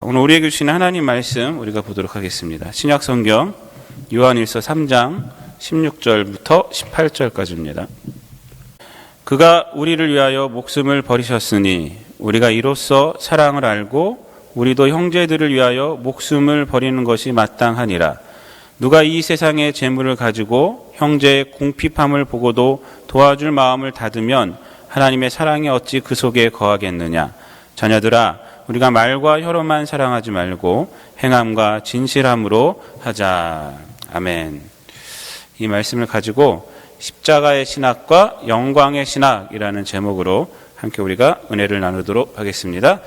오늘 우리에게 주시는 하나님 말씀 우리가 보도록 하겠습니다. 신약 성경 요한일서 3장 16절부터 18절까지입니다. 그가 우리를 위하여 목숨을 버리셨으니 우리가 이로써 사랑을 알고 우리도 형제들을 위하여 목숨을 버리는 것이 마땅하니라. 누가 이 세상의 재물을 가지고 형제의 궁핍함을 보고도 도와줄 마음을 닫으면 하나님의 사랑이 어찌 그 속에 거하겠느냐. 자녀들아, 우리가 말과 혀로만 사랑하지 말고 행함과 진실함으로 하자. 아멘. 이 말씀을 가지고 십자가의 신학과 영광의 신학이라는 제목으로 함께 우리가 은혜를 나누도록 하겠습니다.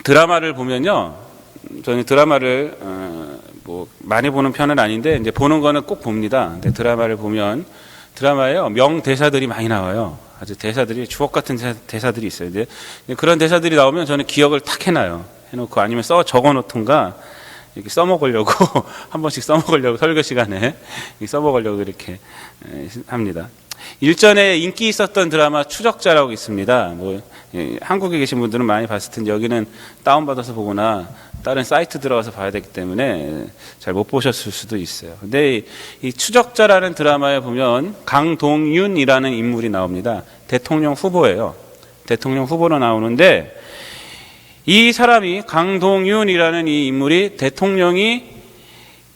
드라마를 보면요, 저는 드라마를 많이 보는 편은 아닌데 이제 보는 거는 꼭 봅니다. 근데 드라마를 보면 드라마에요 명대사들이 많이 나와요. 아주 대사들이 주옥 같은 대사들이 있어요. 근데 그런 대사들이 나오면 저는 기억을 탁 해놓고 아니면 적어놓던가 이렇게 써먹으려고 한 번씩 써먹으려고 설교 시간에 써먹으려고 이렇게 합니다. 일전에 인기 있었던 드라마 추적자라고 있습니다. 한국에 계신 분들은 많이 봤을 텐데 여기는 다운받아서 보거나 다른 사이트 들어가서 봐야 되기 때문에 잘 못 보셨을 수도 있어요. 근데 이 추적자라는 드라마에 보면 강동윤이라는 인물이 나옵니다. 대통령 후보예요. 대통령 후보로 나오는데 이 사람이 강동윤이라는 이 인물이 대통령이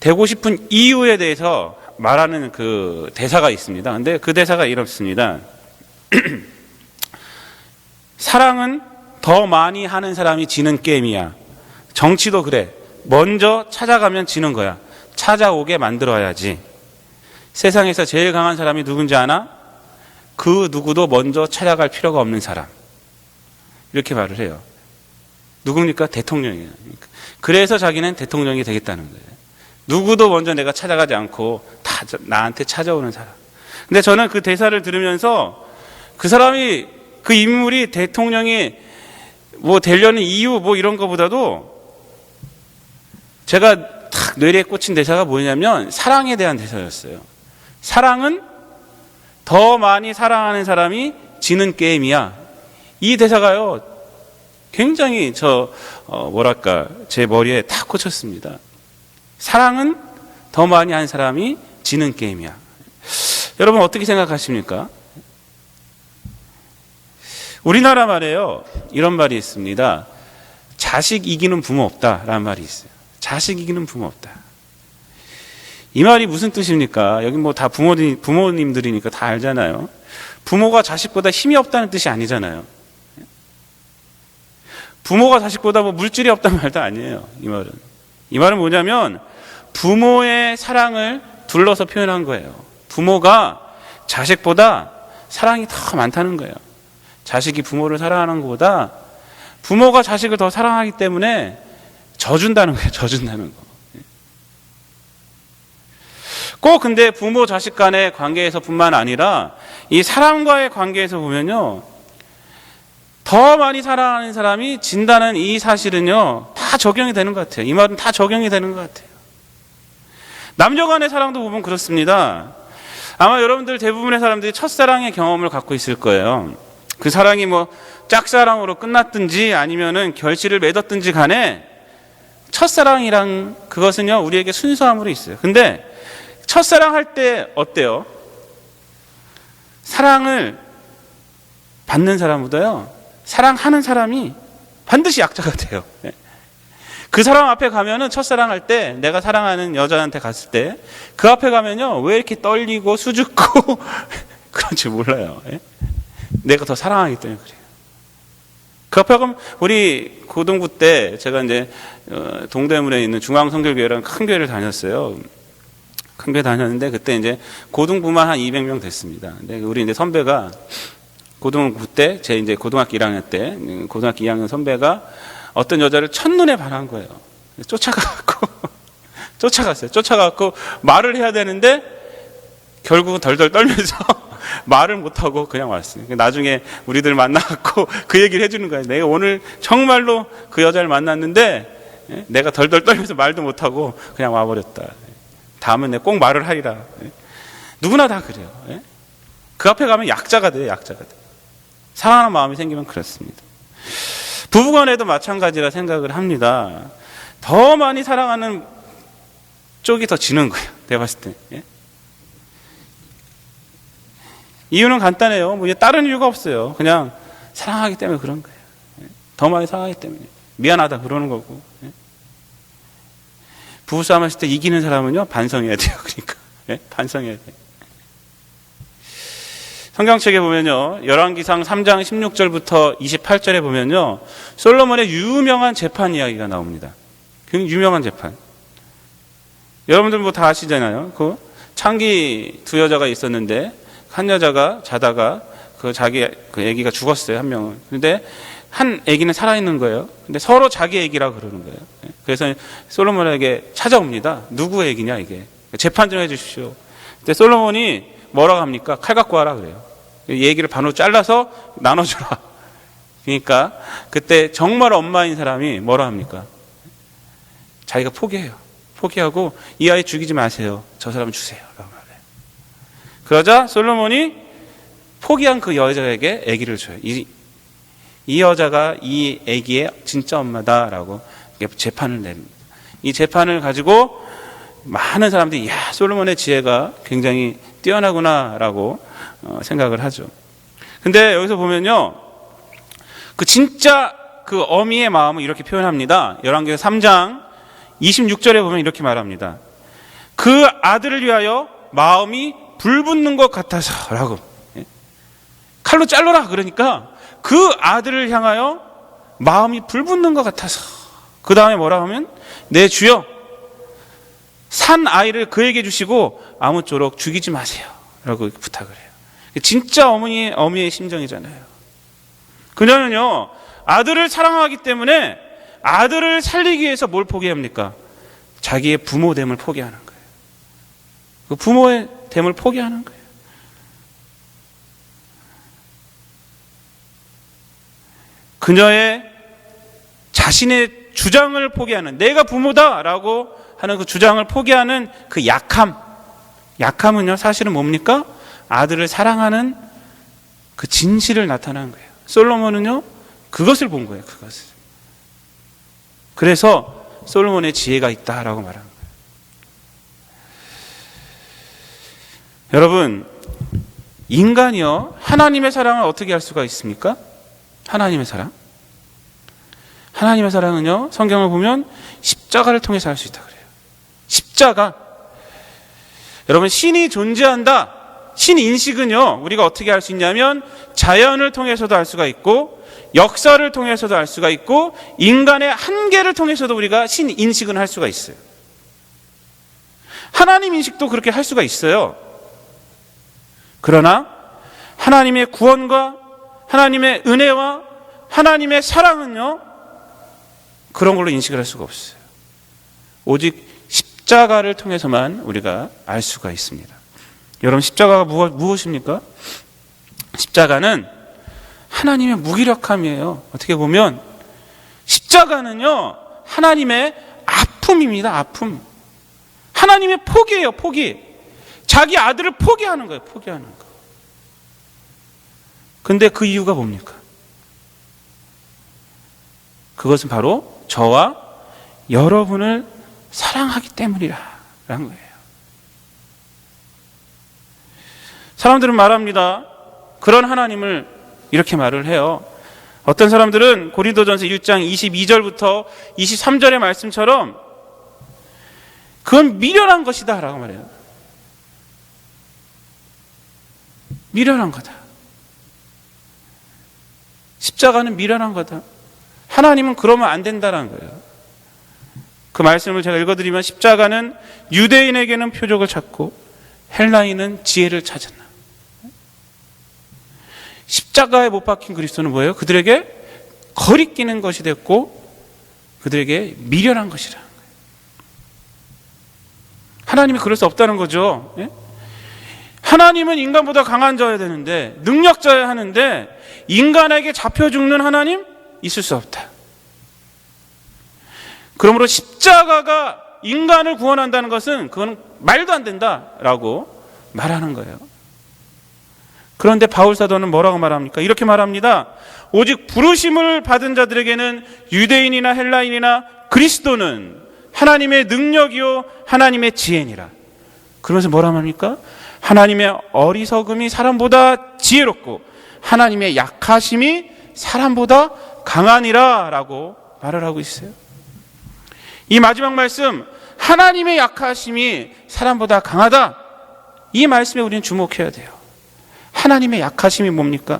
되고 싶은 이유에 대해서 말하는 그 대사가 있습니다. 근데 그 대사가 이렇습니다. 사랑은 더 많이 하는 사람이 지는 게임이야. 정치도 그래. 먼저 찾아가면 지는 거야. 찾아오게 만들어야지. 세상에서 제일 강한 사람이 누군지 아나? 그 누구도 먼저 찾아갈 필요가 없는 사람. 이렇게 말을 해요. 누굽니까? 대통령이에요. 그래서 자기는 대통령이 되겠다는 거예요. 누구도 먼저 내가 찾아가지 않고 다 나한테 찾아오는 사람. 근데 저는 그 대사를 들으면서 그 사람이, 그 인물이 대통령이 되려는 이유 이런 거보다도 제가 탁 뇌리에 꽂힌 대사가 뭐냐면 사랑에 대한 대사였어요. 사랑은 더 많이 사랑하는 사람이 지는 게임이야. 이 대사가요 굉장히 제 머리에 탁 꽂혔습니다. 사랑은 더 많이 한 사람이 지는 게임이야. 여러분 어떻게 생각하십니까? 우리나라 말에요 이런 말이 있습니다. 자식 이기는 부모 없다라는 말이 있어요. 자식 이기는 부모 없다. 이 말이 무슨 뜻입니까? 여기 다 부모님들이니까 다 알잖아요. 부모가 자식보다 힘이 없다는 뜻이 아니잖아요. 부모가 자식보다 물질이 없다는 말도 아니에요. 이 말은 뭐냐면 부모의 사랑을 둘러서 표현한 거예요. 부모가 자식보다 사랑이 더 많다는 거예요. 자식이 부모를 사랑하는 것보다 부모가 자식을 더 사랑하기 때문에 져준다는 거예요. 져준다는 거. 꼭 근데 부모 자식 간의 관계에서 뿐만 아니라 이 사람과의 관계에서 보면요, 더 많이 사랑하는 사람이 진다는 이 사실은요 다 적용이 되는 것 같아요. 이 말은 다 적용이 되는 것 같아요. 남녀 간의 사랑도 보면 그렇습니다. 아마 여러분들 대부분의 사람들이 첫사랑의 경험을 갖고 있을 거예요. 그 사랑이 짝사랑으로 끝났든지 아니면은 결실을 맺었든지 간에 첫사랑이란 그것은요 우리에게 순수함으로 있어요. 근데 첫사랑 할 때 어때요? 사랑을 받는 사람보다요 사랑하는 사람이 반드시 약자가 돼요. 그 사람 앞에 가면은 첫사랑 할 때 내가 사랑하는 여자한테 갔을 때 그 앞에 가면요 왜 이렇게 떨리고 수줍고 그런지 몰라요. 내가 더 사랑하기 때문에 그래요. 그 앞에 가면 우리 고등부 때 제가 이제 동대문에 있는 중앙성결교회라는 큰 교회를 다녔어요. 큰 교회 다녔는데 그때 이제 고등부만 한 200명 됐습니다. 근데 우리 이제 선배가 고등부 때 제 이제 고등학교 1학년 때 고등학교 2학년 선배가 어떤 여자를 첫눈에 반한 거예요. 쫓아갔어요. 쫓아가고 말을 해야 되는데 결국은 덜덜 떨면서 말을 못하고 그냥 왔어요. 나중에 우리들 만나갖고 그 얘기를 해주는 거예요. 내가 오늘 정말로 그 여자를 만났는데 내가 덜덜 떨면서 말도 못하고 그냥 와버렸다. 다음은 내가 꼭 말을 하리라. 누구나 다 그래요. 그 앞에 가면 약자가 돼요. 약자가 돼요. 사랑하는 마음이 생기면 그렇습니다. 부부간에도 마찬가지라 생각을 합니다. 더 많이 사랑하는 쪽이 더 지는 거예요. 내가 봤을 때. 예? 이유는 간단해요. 뭐 다른 이유가 없어요. 그냥 사랑하기 때문에 그런 거예요. 예? 더 많이 사랑하기 때문에. 미안하다 그러는 거고. 예? 부부싸움 하실 때 이기는 사람은요, 반성해야 돼요. 그러니까. 예? 반성해야 돼요. 성경책에 보면요, 열왕기상 3장 16절부터 28절에 보면요, 솔로몬의 유명한 재판 이야기가 나옵니다. 굉장히 유명한 재판. 여러분들 뭐 다 아시잖아요. 그 창기 두 여자가 있었는데 한 여자가 자다가 자기 아기가 죽었어요, 한 명은. 근데 한 아기는 살아있는 거예요. 근데 서로 자기 아기라 그러는 거예요. 그래서 솔로몬에게 찾아옵니다. 누구 아기냐 이게. 재판 좀 해주십시오. 근데 솔로몬이 뭐라고 합니까? 칼 갖고 와라 그래요. 얘기를 반으로 잘라서 나눠주라. 그러니까 그때 정말 엄마인 사람이 뭐라 합니까? 자기가 포기해요. 포기하고 이 아이 죽이지 마세요. 저 사람 주세요. 라고 말해요. 그러자 솔로몬이 포기한 그 여자에게 아기를 줘요. 이 여자가 이 아기의 진짜 엄마다라고 재판을 냅니다. 이 재판을 가지고 많은 사람들이 야, 솔로몬의 지혜가 굉장히 뛰어나구나라고 생각을 하죠. 근데 여기서 보면요, 그 진짜 그 어미의 마음을 이렇게 표현합니다. 열왕기상 3장 26절에 보면 이렇게 말합니다. 그 아들을 위하여 마음이 불붙는 것 같아서라고. 칼로 잘라라 그러니까 그 아들을 향하여 마음이 불붙는 것 같아서. 그 다음에 뭐라 하면 내 주여 산 아이를 그에게 주시고 아무쪼록 죽이지 마세요 라고 부탁을 해요. 진짜 어미의 심정이잖아요. 그녀는요, 아들을 사랑하기 때문에 아들을 살리기 위해서 뭘 포기합니까? 자기의 부모됨을 포기하는 거예요. 그 부모의 됨을 포기하는 거예요. 그녀의 자신의 주장을 포기하는, 내가 부모다라고 하는 그 주장을 포기하는 그 약함은요, 사실은 뭡니까? 아들을 사랑하는 그 진실을 나타나는 거예요. 솔로몬은요, 그것을 본 거예요, 그것을. 그래서 솔로몬의 지혜가 있다라고 말하는 거예요. 여러분, 인간이요, 하나님의 사랑을 어떻게 할 수가 있습니까? 하나님의 사랑? 하나님의 사랑은요, 성경을 보면 십자가를 통해서 할 수 있다 그래요. 십자가. 여러분, 신이 존재한다. 신 인식은요, 우리가 어떻게 할 수 있냐면 자연을 통해서도 할 수가 있고 역사를 통해서도 할 수가 있고 인간의 한계를 통해서도 우리가 신 인식은 할 수가 있어요. 하나님 인식도 그렇게 할 수가 있어요. 그러나 하나님의 구원과 하나님의 은혜와 하나님의 사랑은요, 그런 걸로 인식을 할 수가 없어요. 오직 십자가를 통해서만 우리가 알 수가 있습니다. 여러분, 십자가가 무엇입니까? 십자가는 하나님의 무기력함이에요. 어떻게 보면 십자가는요, 하나님의 아픔입니다. 아픔. 하나님의 포기예요. 포기. 자기 아들을 포기하는 거예요. 포기하는 거. 근데 그 이유가 뭡니까? 그것은 바로 저와 여러분을 사랑하기 때문이라는 거예요. 사람들은 말합니다. 그런 하나님을 이렇게 말을 해요. 어떤 사람들은 고린도전서 1장 22절부터 23절의 말씀처럼 그건 미련한 것이다 라고 말해요. 미련한 거다. 십자가는 미련한 거다. 하나님은 그러면 안 된다는 거예요. 그 말씀을 제가 읽어드리면 십자가는 유대인에게는 표적을 찾고 헬라인은 지혜를 찾았나. 십자가에 못 박힌 그리스도는 뭐예요? 그들에게 거리끼는 것이 됐고 그들에게 미련한 것이라는 거예요. 하나님이 그럴 수 없다는 거죠. 예? 하나님은 인간보다 강한 자여야 되는데 능력자여야 하는데 인간에게 잡혀 죽는 하나님? 있을 수 없다. 그러므로 십자가가 인간을 구원한다는 것은 그건 말도 안 된다라고 말하는 거예요. 그런데 바울 사도는 뭐라고 말합니까? 이렇게 말합니다. 오직 부르심을 받은 자들에게는 유대인이나 헬라인이나 그리스도는 하나님의 능력이요 하나님의 지혜니라. 그러면서 뭐라 합니까? 하나님의 어리석음이 사람보다 지혜롭고 하나님의 약하심이 사람보다 강하니라 라고 말을 하고 있어요. 이 마지막 말씀, 하나님의 약하심이 사람보다 강하다, 이 말씀에 우리는 주목해야 돼요. 하나님의 약하심이 뭡니까?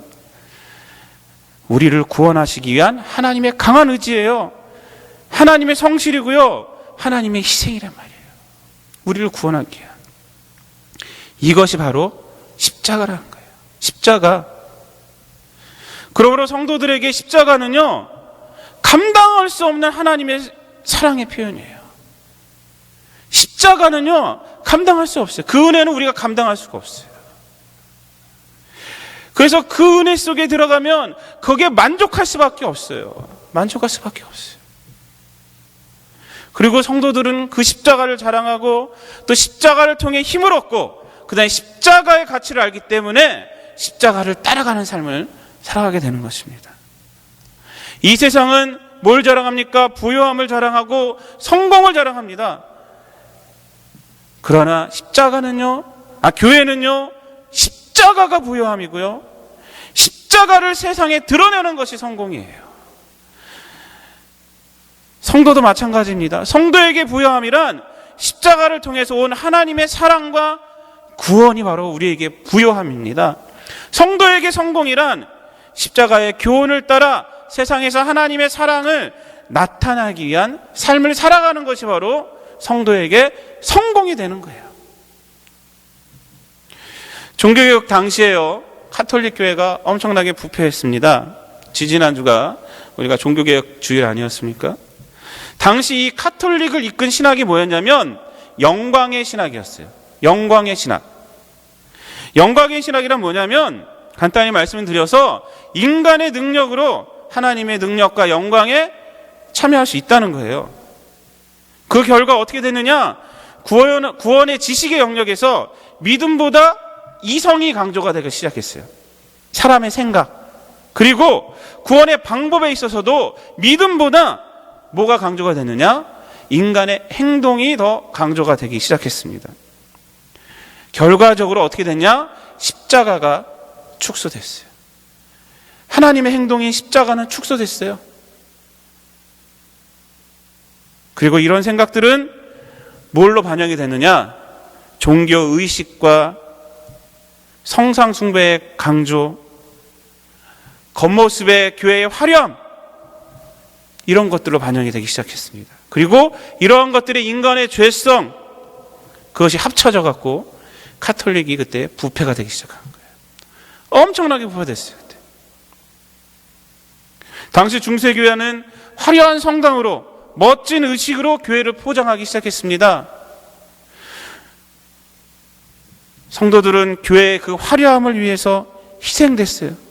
우리를 구원하시기 위한 하나님의 강한 의지예요. 하나님의 성실이고요, 하나님의 희생이란 말이에요. 우리를 구원하기 위한. 이것이 바로 십자가라는 거예요. 십자가. 그러므로 성도들에게 십자가는요, 감당할 수 없는 하나님의 사랑의 표현이에요. 십자가는요, 감당할 수 없어요. 그 은혜는 우리가 감당할 수가 없어요. 그래서 그 은혜 속에 들어가면 거기에 만족할 수밖에 없어요. 만족할 수밖에 없어요. 그리고 성도들은 그 십자가를 자랑하고 또 십자가를 통해 힘을 얻고 그 다음에 십자가의 가치를 알기 때문에 십자가를 따라가는 삶을 살아가게 되는 것입니다. 이 세상은 뭘 자랑합니까? 부요함을 자랑하고 성공을 자랑합니다. 그러나 십자가는요, 교회는요, 십자가가 부요함이고요, 십자가를 세상에 드러내는 것이 성공이에요. 성도도 마찬가지입니다. 성도에게 부요함이란 십자가를 통해서 온 하나님의 사랑과 구원이 바로 우리에게 부요함입니다. 성도에게 성공이란 십자가의 교훈을 따라 세상에서 하나님의 사랑을 나타나기 위한 삶을 살아가는 것이 바로 성도에게 성공이 되는 거예요. 종교개혁 당시에요, 카톨릭 교회가 엄청나게 부패했습니다. 지지난주가 우리가 종교개혁 주일 아니었습니까? 당시 이 카톨릭을 이끈 신학이 뭐였냐면 영광의 신학이었어요. 영광의 신학. 영광의 신학이란 뭐냐면 간단히 말씀을 드려서 인간의 능력으로 하나님의 능력과 영광에 참여할 수 있다는 거예요. 그 결과 어떻게 됐느냐? 구원의 지식의 영역에서 믿음보다 이성이 강조가 되기 시작했어요. 사람의 생각. 그리고 구원의 방법에 있어서도 믿음보다 뭐가 강조가 됐느냐? 인간의 행동이 더 강조가 되기 시작했습니다. 결과적으로 어떻게 됐냐? 십자가가 축소됐어요. 하나님의 행동인 십자가는 축소됐어요. 그리고 이런 생각들은 뭘로 반영이 됐느냐? 종교의식과 성상숭배의 강조, 겉모습의 교회의 화려함, 이런 것들로 반영이 되기 시작했습니다. 그리고 이러한 것들이 인간의 죄성, 그것이 합쳐져 갖고 카톨릭이 그때 부패가 되기 시작한 거예요. 엄청나게 부패됐어요. 그때. 당시 중세교회는 화려한 성당으로 멋진 의식으로 교회를 포장하기 시작했습니다. 성도들은 교회의 그 화려함을 위해서 희생됐어요.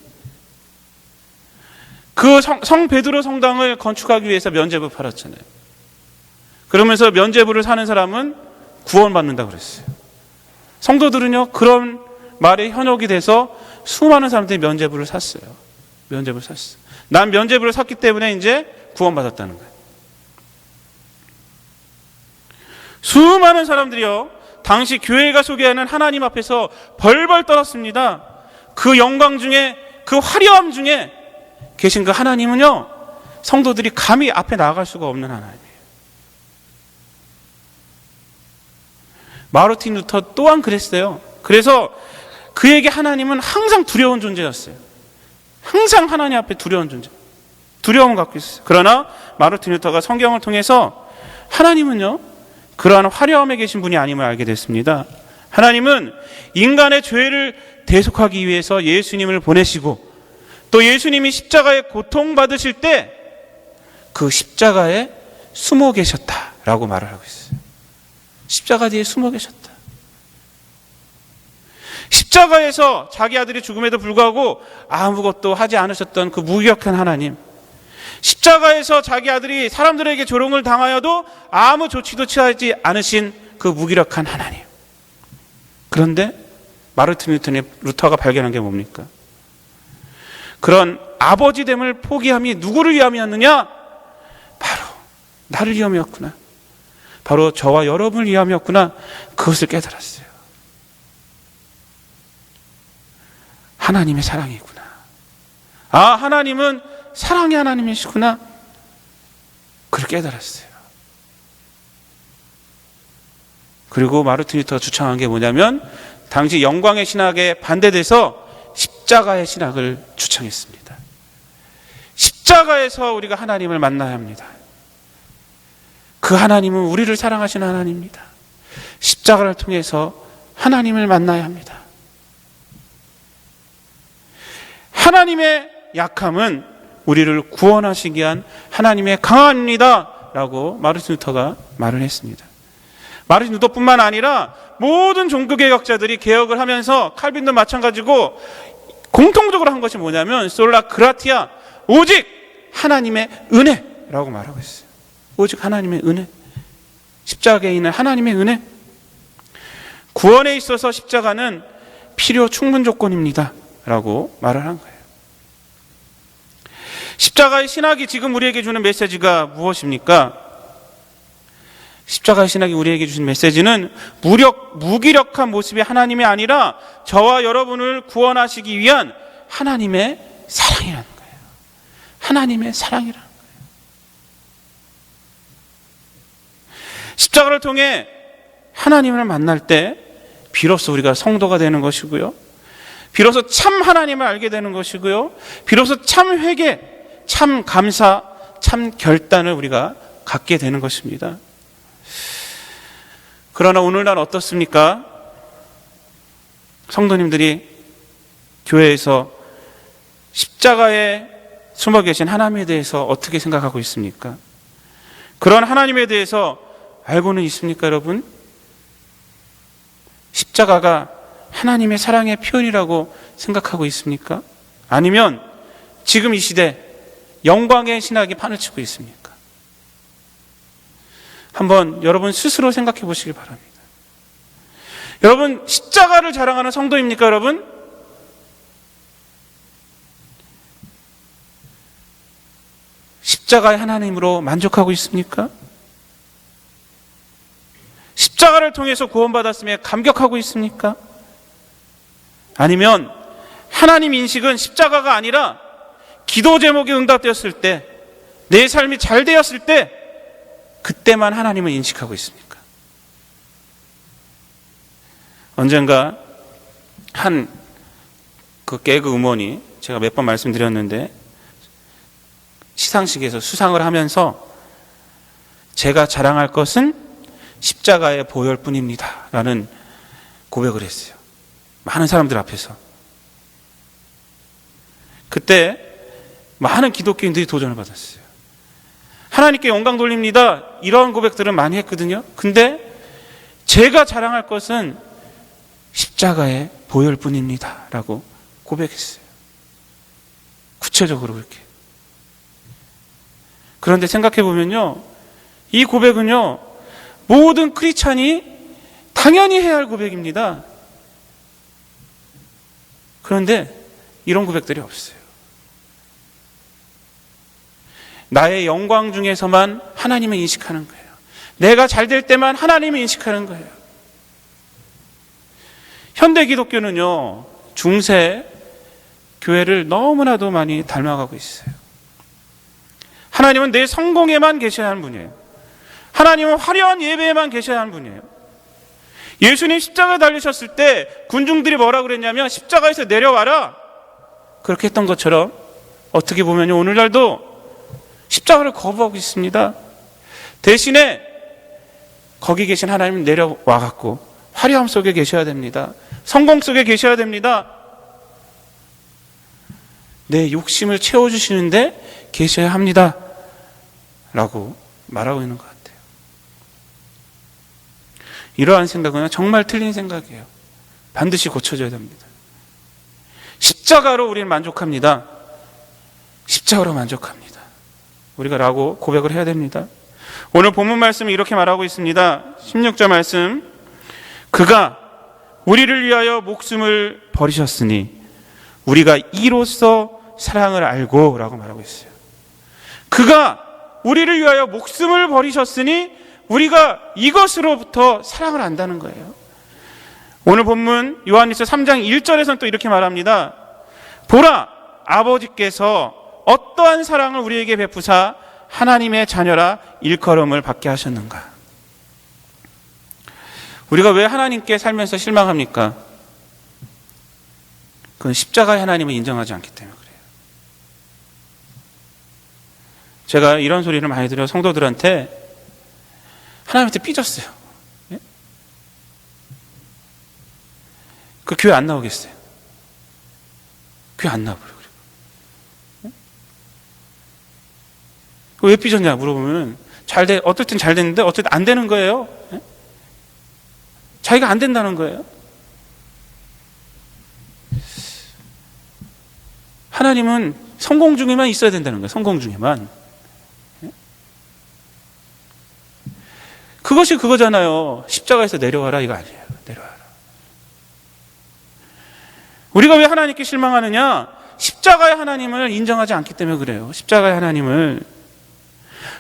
그 성 베드로 성당을 건축하기 위해서 면죄부 팔았잖아요. 그러면서 면죄부를 사는 사람은 구원받는다고 그랬어요. 성도들은요, 그런 말에 현혹이 돼서 수많은 사람들이 면죄부를 샀어요. 면죄부를 샀어요. 난 면죄부를 샀기 때문에 이제 구원받았다는 거예요. 수많은 사람들이요, 당시 교회가 소개하는 하나님 앞에서 벌벌 떨었습니다. 그 영광 중에, 그 화려함 중에 계신 그 하나님은요, 성도들이 감히 앞에 나아갈 수가 없는 하나님이에요. 마르틴 루터 또한 그랬어요. 그래서 그에게 하나님은 항상 두려운 존재였어요. 항상 하나님 앞에 두려운 존재, 두려움을 갖고 있어요. 그러나 마르틴 루터가 성경을 통해서 하나님은요, 그러한 화려함에 계신 분이 아님을 알게 됐습니다. 하나님은 인간의 죄를 대속하기 위해서 예수님을 보내시고 또 예수님이 십자가에 고통받으실 때 그 십자가에 숨어 계셨다라고 말을 하고 있어요. 십자가 뒤에 숨어 계셨다. 십자가에서 자기 아들이 죽음에도 불구하고 아무것도 하지 않으셨던 그 무기력한 하나님, 십자가에서 자기 아들이 사람들에게 조롱을 당하여도 아무 조치도 취하지 않으신 그 무기력한 하나님. 그런데 마르틴 루터가 발견한 게 뭡니까? 그런 아버지됨을 포기함이 누구를 위함이었느냐? 바로 나를 위함이었구나. 바로 저와 여러분을 위함이었구나. 그것을 깨달았어요. 하나님의 사랑이구나. 아, 하나님은 사랑의 하나님이시구나. 그걸 깨달았어요. 그리고 마르틴 루터가 주창한 게 뭐냐면 당시 영광의 신학에 반대돼서 십자가의 신학을 주창했습니다. 십자가에서 우리가 하나님을 만나야 합니다. 그 하나님은 우리를 사랑하시는 하나님입니다. 십자가를 통해서 하나님을 만나야 합니다. 하나님의 약함은 우리를 구원하시기 위한 하나님의 강함입니다 라고 마르틴 루터가 말을 했습니다. 마르틴 루터뿐만 아니라 모든 종교개혁자들이 개혁을 하면서 칼빈도 마찬가지고 공통적으로 한 것이 뭐냐면 솔라 그라티아, 오직 하나님의 은혜라고 말하고 있어요. 오직 하나님의 은혜, 십자가에 있는 하나님의 은혜. 구원에 있어서 십자가는 필요 충분 조건입니다 라고 말을 한 거예요. 십자가의 신학이 지금 우리에게 주는 메시지가 무엇입니까? 십자가의 신학이 우리에게 주신 메시지는 무기력한 모습의 하나님이 아니라 저와 여러분을 구원하시기 위한 하나님의 사랑이라는 거예요. 하나님의 사랑이라는 거예요. 십자가를 통해 하나님을 만날 때 비로소 우리가 성도가 되는 것이고요. 비로소 참 하나님을 알게 되는 것이고요. 비로소 참 회개, 참 감사, 참 결단을 우리가 갖게 되는 것입니다. 그러나 오늘날 어떻습니까? 성도님들이 교회에서 십자가에 숨어 계신 하나님에 대해서 어떻게 생각하고 있습니까? 그런 하나님에 대해서 알고는 있습니까, 여러분? 십자가가 하나님의 사랑의 표현이라고 생각하고 있습니까? 아니면 지금 이 시대 영광의 신학이 판을 치고 있습니까? 한번 여러분 스스로 생각해 보시길 바랍니다. 여러분, 십자가를 자랑하는 성도입니까, 여러분? 십자가의 하나님으로 만족하고 있습니까? 십자가를 통해서 구원받았음에 감격하고 있습니까? 아니면 하나님 인식은 십자가가 아니라 기도 제목이 응답되었을 때, 내 삶이 잘 되었을 때 그때만 하나님을 인식하고 있습니까? 언젠가 한 개그 음원이 제가 몇 번 말씀드렸는데 시상식에서 수상을 하면서 제가 자랑할 것은 십자가의 보혈 뿐입니다 라는 고백을 했어요. 많은 사람들 앞에서. 그때 많은 기독교인들이 도전을 받았어요. 하나님께 영광 돌립니다. 이러한 고백들은 많이 했거든요. 근데 제가 자랑할 것은 십자가의 보혈 뿐입니다 라고 고백했어요. 구체적으로 그렇게. 그런데 생각해 보면요, 이 고백은요, 모든 크리스찬이 당연히 해야 할 고백입니다. 그런데 이런 고백들이 없어요. 나의 영광 중에서만 하나님을 인식하는 거예요. 내가 잘 될 때만 하나님을 인식하는 거예요. 현대 기독교는요, 중세 교회를 너무나도 많이 닮아가고 있어요. 하나님은 내 성공에만 계셔야 하는 분이에요. 하나님은 화려한 예배에만 계셔야 하는 분이에요. 예수님 십자가에 달리셨을 때 군중들이 뭐라 그랬냐면 십자가에서 내려와라, 그렇게 했던 것처럼 어떻게 보면 오늘날도 십자가를 거부하고 있습니다. 대신에 거기 계신 하나님 내려와 갖고 화려함 속에 계셔야 됩니다. 성공 속에 계셔야 됩니다. 내 욕심을 채워주시는데 계셔야 합니다 라고 말하고 있는 것 같아요. 이러한 생각은 정말 틀린 생각이에요. 반드시 고쳐져야 됩니다. 십자가로 우리는 만족합니다. 십자가로 만족합니다. 우리가 라고 고백을 해야 됩니다. 오늘 본문 말씀이 이렇게 말하고 있습니다. 16절 말씀, 그가 우리를 위하여 목숨을 버리셨으니 우리가 이로써 사랑을 알고 라고 말하고 있어요. 그가 우리를 위하여 목숨을 버리셨으니 우리가 이것으로부터 사랑을 안다는 거예요. 오늘 본문 요한일서 3장 1절에서는 또 이렇게 말합니다. 보라, 아버지께서 어떠한 사랑을 우리에게 베푸사 하나님의 자녀라 일컬음을 받게 하셨는가. 우리가 왜 하나님께 살면서 실망합니까? 그건 십자가의 하나님을 인정하지 않기 때문에 그래요. 제가 이런 소리를 많이 들어요. 성도들한테 하나님한테 삐졌어요. 예? 그 교회 안 나오겠어요. 교회 안 나와버려. 예? 왜 삐졌냐 물어보면 어떨 땐 잘 됐는데 어떨 땐 안 되는 거예요. 예? 자기가 안 된다는 거예요. 하나님은 성공 중에만 있어야 된다는 거예요. 성공 중에만. 그것이 그거잖아요. 십자가에서 내려와라 이거 아니에요. 내려와라. 우리가 왜 하나님께 실망하느냐? 십자가의 하나님을 인정하지 않기 때문에 그래요. 십자가의 하나님을.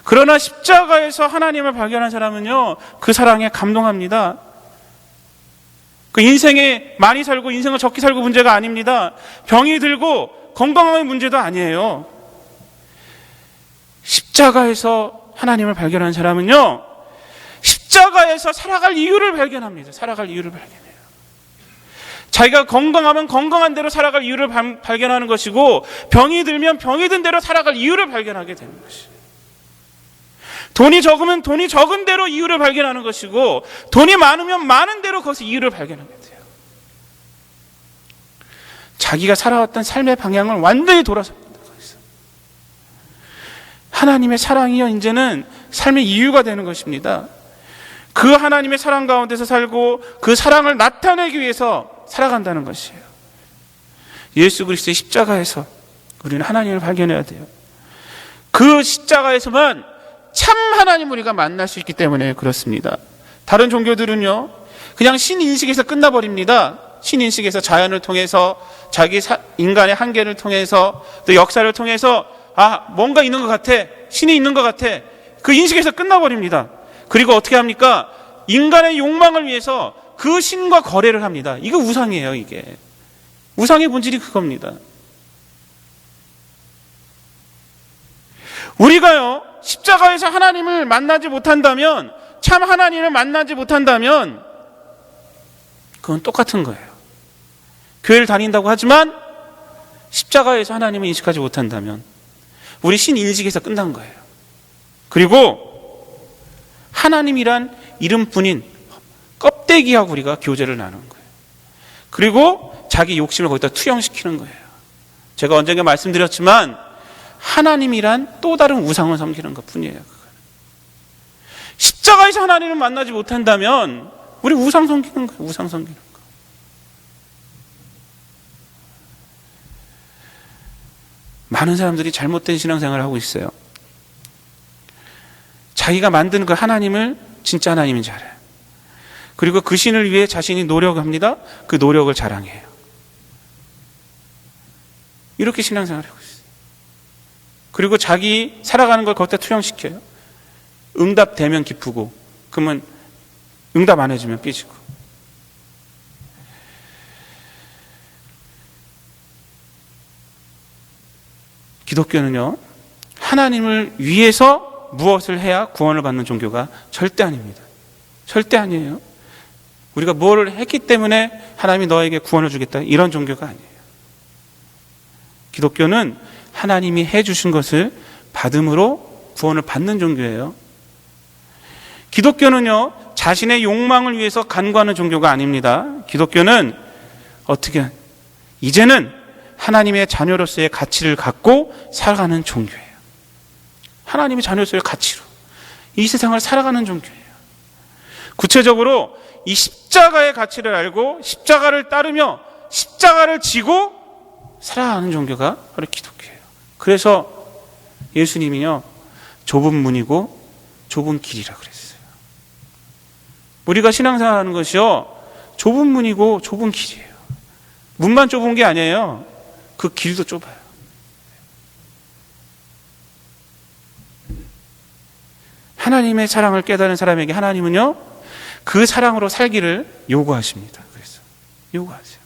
그러나 십자가에서 하나님을 발견한 사람은요, 그 사랑에 감동합니다. 그 인생에 많이 살고 인생을 적게 살고 문제가 아닙니다. 병이 들고 건강함의 문제도 아니에요. 십자가에서 하나님을 발견한 사람은요, 십자가에서 살아갈 이유를 발견합니다. 살아갈 이유를 발견해요. 자기가 건강하면 건강한 대로 살아갈 이유를 발견하는 것이고, 병이 들면 병이 든 대로 살아갈 이유를 발견하게 되는 것이에요. 돈이 적으면 돈이 적은 대로 이유를 발견하는 것이고, 돈이 많으면 많은 대로 거기서 이유를 발견하게 돼요. 자기가 살아왔던 삶의 방향을 완전히 돌아섭니다. 거기서. 하나님의 사랑이요, 이제는 삶의 이유가 되는 것입니다. 그 하나님의 사랑 가운데서 살고 그 사랑을 나타내기 위해서 살아간다는 것이에요. 예수 그리스도의 십자가에서 우리는 하나님을 발견해야 돼요. 그 십자가에서만 참 하나님 우리가 만날 수 있기 때문에 그렇습니다. 다른 종교들은요, 그냥 신인식에서 끝나버립니다. 신인식에서 자연을 통해서 자기 인간의 한계를 통해서 또 역사를 통해서 뭔가 있는 것 같아, 신이 있는 것 같아, 그 인식에서 끝나버립니다. 그리고 어떻게 합니까? 인간의 욕망을 위해서 그 신과 거래를 합니다. 이거 우상이에요. 이게 우상의 본질이 그겁니다. 우리가요, 십자가에서 하나님을 만나지 못한다면, 참 하나님을 만나지 못한다면 그건 똑같은 거예요. 교회를 다닌다고 하지만 십자가에서 하나님을 인식하지 못한다면 우리 신인식에서 끝난 거예요. 그리고 하나님이란 이름뿐인 껍데기하고 우리가 교제를 나누는 거예요. 그리고 자기 욕심을 거기다 투영시키는 거예요. 제가 언젠가 말씀드렸지만 하나님이란 또 다른 우상을 섬기는 것 뿐이에요. 십자가에서 하나님을 만나지 못한다면 우리 우상 섬기는 거예요. 우상 섬기는 거. 많은 사람들이 잘못된 신앙생활을 하고 있어요. 자기가 만든 그 하나님을 진짜 하나님인 줄 알아요. 그리고 그 신을 위해 자신이 노력합니다. 그 노력을 자랑해요. 이렇게 신앙생활을 하고 있어요. 그리고 자기 살아가는 걸 거기다 투영시켜요. 응답 되면 기쁘고, 그러면 응답 안 해주면 삐지고. 기독교는요, 하나님을 위해서 무엇을 해야 구원을 받는 종교가 절대 아닙니다. 절대 아니에요. 우리가 뭘 했기 때문에 하나님이 너에게 구원을 주겠다, 이런 종교가 아니에요. 기독교는 하나님이 해주신 것을 받음으로 구원을 받는 종교예요. 기독교는요, 자신의 욕망을 위해서 간구하는 종교가 아닙니다. 기독교는 이제는 하나님의 자녀로서의 가치를 갖고 살아가는 종교예요. 하나님의 자녀로서의 가치로 이 세상을 살아가는 종교예요. 구체적으로 이 십자가의 가치를 알고 십자가를 따르며 십자가를 지고 살아가는 종교가 바로 기독교예요. 그래서 예수님이요, 좁은 문이고 좁은 길이라 그랬어요. 우리가 신앙생활하는 것이요, 좁은 문이고 좁은 길이에요. 문만 좁은 게 아니에요. 그 길도 좁아요. 하나님의 사랑을 깨달은 사람에게 하나님은요, 그 사랑으로 살기를 요구하십니다. 그래서 요구하세요.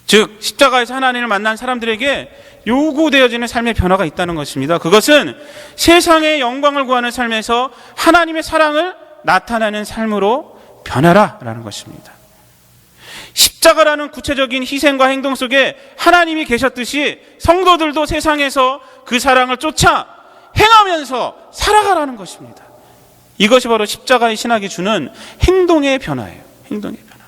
즉 십자가에서 하나님을 만난 사람들에게 요구되어지는 삶의 변화가 있다는 것입니다. 그것은 세상의 영광을 구하는 삶에서 하나님의 사랑을 나타내는 삶으로 변하라라는 것입니다. 십자가라는 구체적인 희생과 행동 속에 하나님이 계셨듯이 성도들도 세상에서 그 사랑을 쫓아 행하면서 살아가라는 것입니다. 이것이 바로 십자가의 신학이 주는 행동의 변화예요. 행동의 변화.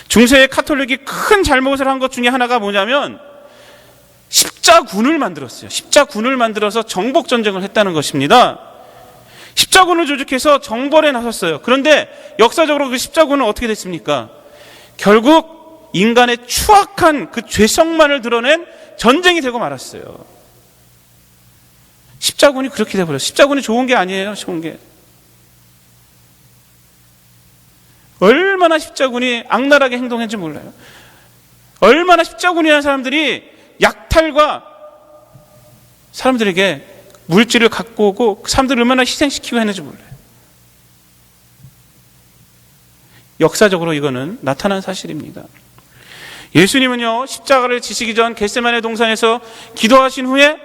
중세의 카톨릭이 큰 잘못을 한 것 중에 하나가 뭐냐면 십자군을 만들었어요. 십자군을 만들어서 정복전쟁을 했다는 것입니다. 십자군을 조직해서 정벌에 나섰어요. 그런데 역사적으로 그 십자군은 어떻게 됐습니까? 결국 인간의 추악한 그 죄성만을 드러낸 전쟁이 되고 말았어요. 십자군이 그렇게 돼버렸어요. 십자군이 좋은 게 아니에요. 좋은 게. 얼마나 십자군이 악랄하게 행동했는지 몰라요. 얼마나 십자군이라는 사람들이 약탈과 사람들에게 물질을 갖고 오고 그 사람들을 얼마나 희생시키고 했는지 몰라요. 역사적으로 이거는 나타난 사실입니다. 예수님은요, 십자가를 지시기 전 겟세마네 동산에서 기도하신 후에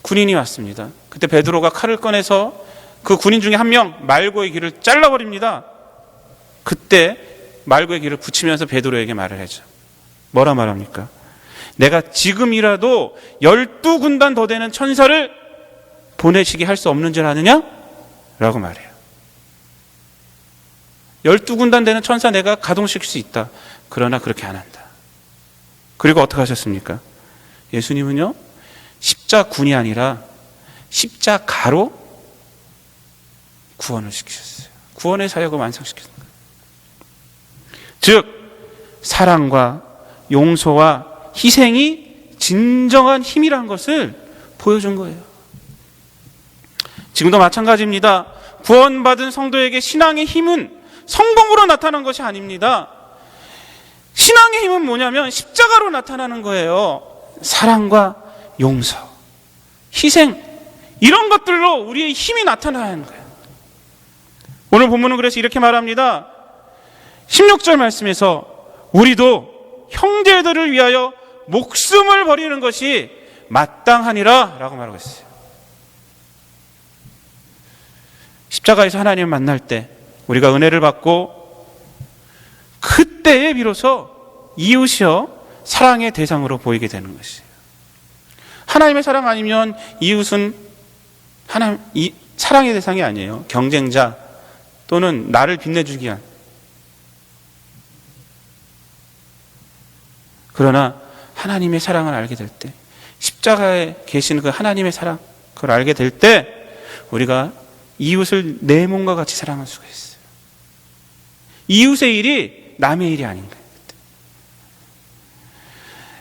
군인이 왔습니다. 그때 베드로가 칼을 꺼내서 그 군인 중에 한 명 말고의 귀를 잘라버립니다. 그때 말고의 귀를 붙이면서 베드로에게 말을 하죠. 뭐라 말합니까? 내가 지금이라도 12군단 더 되는 천사를 보내시게 할 수 없는 줄 아느냐? 라고 말해요. 12군단 되는 천사 내가 가동시킬 수 있다. 그러나 그렇게 안 한다. 그리고 어떻게 하셨습니까? 예수님은요, 십자군이 아니라 십자가로 구원을 시키셨어요. 구원의 사역을 완성시켰어요. 즉 사랑과 용서와 희생이 진정한 힘이라는 것을 보여준 거예요. 지금도 마찬가지입니다. 구원받은 성도에게 신앙의 힘은 성공으로 나타난 것이 아닙니다. 신앙의 힘은 뭐냐면 십자가로 나타나는 거예요. 사랑과 용서, 희생, 이런 것들로 우리의 힘이 나타나야 하는 거예요. 오늘 본문은 그래서 이렇게 말합니다. 16절 말씀에서 우리도 형제들을 위하여 목숨을 버리는 것이 마땅하니라 라고 말하고 있어요. 십자가에서 하나님을 만날 때 우리가 은혜를 받고 그때에 비로소 이웃이여 사랑의 대상으로 보이게 되는 것이에요. 하나님의 사랑 아니면 이웃은 사랑의 대상이 아니에요. 경쟁자 또는 나를 빛내주기 위한. 그러나 하나님의 사랑을 알게 될 때, 십자가에 계신 그 하나님의 사랑, 그걸 알게 될 때 우리가 이웃을 내 몸과 같이 사랑할 수가 있어요. 이웃의 일이 남의 일이 아닌 거예요.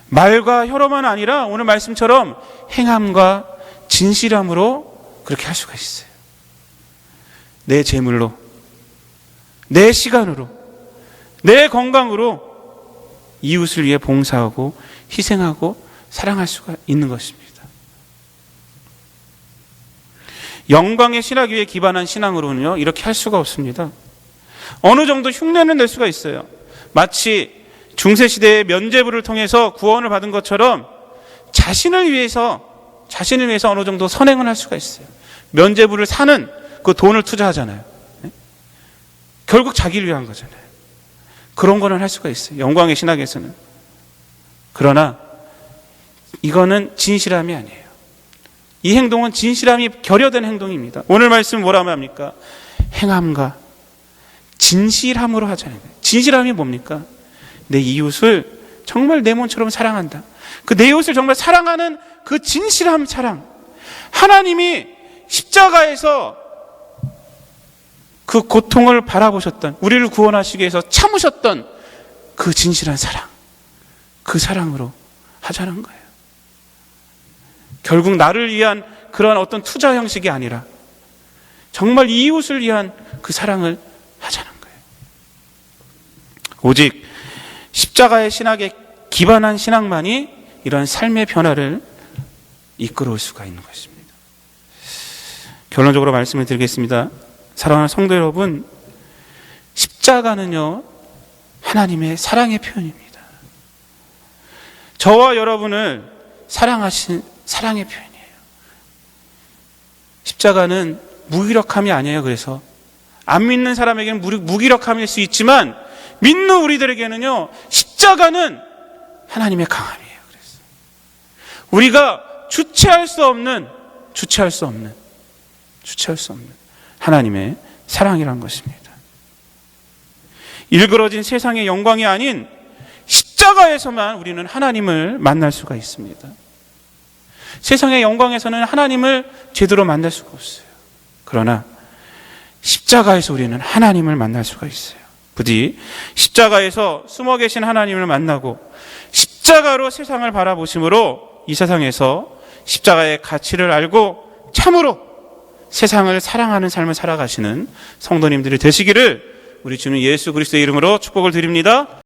말과 혀로만 아니라 오늘 말씀처럼 행함과 진실함으로 그렇게 할 수가 있어요. 내 재물로, 내 시간으로, 내 건강으로 이웃을 위해 봉사하고 희생하고 사랑할 수가 있는 것입니다. 영광의 신학 위에 기반한 신앙으로는요, 이렇게 할 수가 없습니다. 어느 정도 흉내는 낼 수가 있어요. 마치 중세시대의 면죄부를 통해서 구원을 받은 것처럼 자신을 위해서 어느 정도 선행을 할 수가 있어요. 면죄부를 사는 그 돈을 투자하잖아요. 결국 자기를 위한 거잖아요. 그런 거는 할 수가 있어요. 영광의 신학에서는. 그러나 이거는 진실함이 아니에요. 이 행동은 진실함이 결여된 행동입니다. 오늘 말씀 뭐라고 합니까? 행함과 진실함으로 하자는 거예요. 진실함이 뭡니까? 내 이웃을 정말 내 몸처럼 사랑한다. 그 내 이웃을 정말 사랑하는 그 진실함 사랑. 하나님이 십자가에서 그 고통을 바라보셨던, 우리를 구원하시기 위해서 참으셨던 그 진실한 사랑, 그 사랑으로 하자는 거예요. 결국 나를 위한 그러한 어떤 투자 형식이 아니라 정말 이웃을 위한 그 사랑을 하자는 거예요. 오직 십자가의 신학에 기반한 신앙만이 이런 삶의 변화를 이끌어올 수가 있는 것입니다. 결론적으로 말씀을 드리겠습니다. 사랑하는 성도 여러분, 십자가는요, 하나님의 사랑의 표현입니다. 저와 여러분을 사랑하신 사랑의 표현이에요. 십자가는 무기력함이 아니에요. 그래서 안 믿는 사람에게는 무기력함일 수 있지만 믿는 우리들에게는요, 십자가는 하나님의 강함이에요. 그래서 우리가 주체할 수 없는 하나님의 사랑이란 것입니다. 일그러진 세상의 영광이 아닌 십자가에서만 우리는 하나님을 만날 수가 있습니다. 세상의 영광에서는 하나님을 제대로 만날 수가 없어요. 그러나 십자가에서 우리는 하나님을 만날 수가 있어요. 부디 십자가에서 숨어 계신 하나님을 만나고 십자가로 세상을 바라보심으로 이 세상에서 십자가의 가치를 알고 참으로 세상을 사랑하는 삶을 살아가시는 성도님들이 되시기를 우리 주님 예수 그리스도의 이름으로 축복을 드립니다.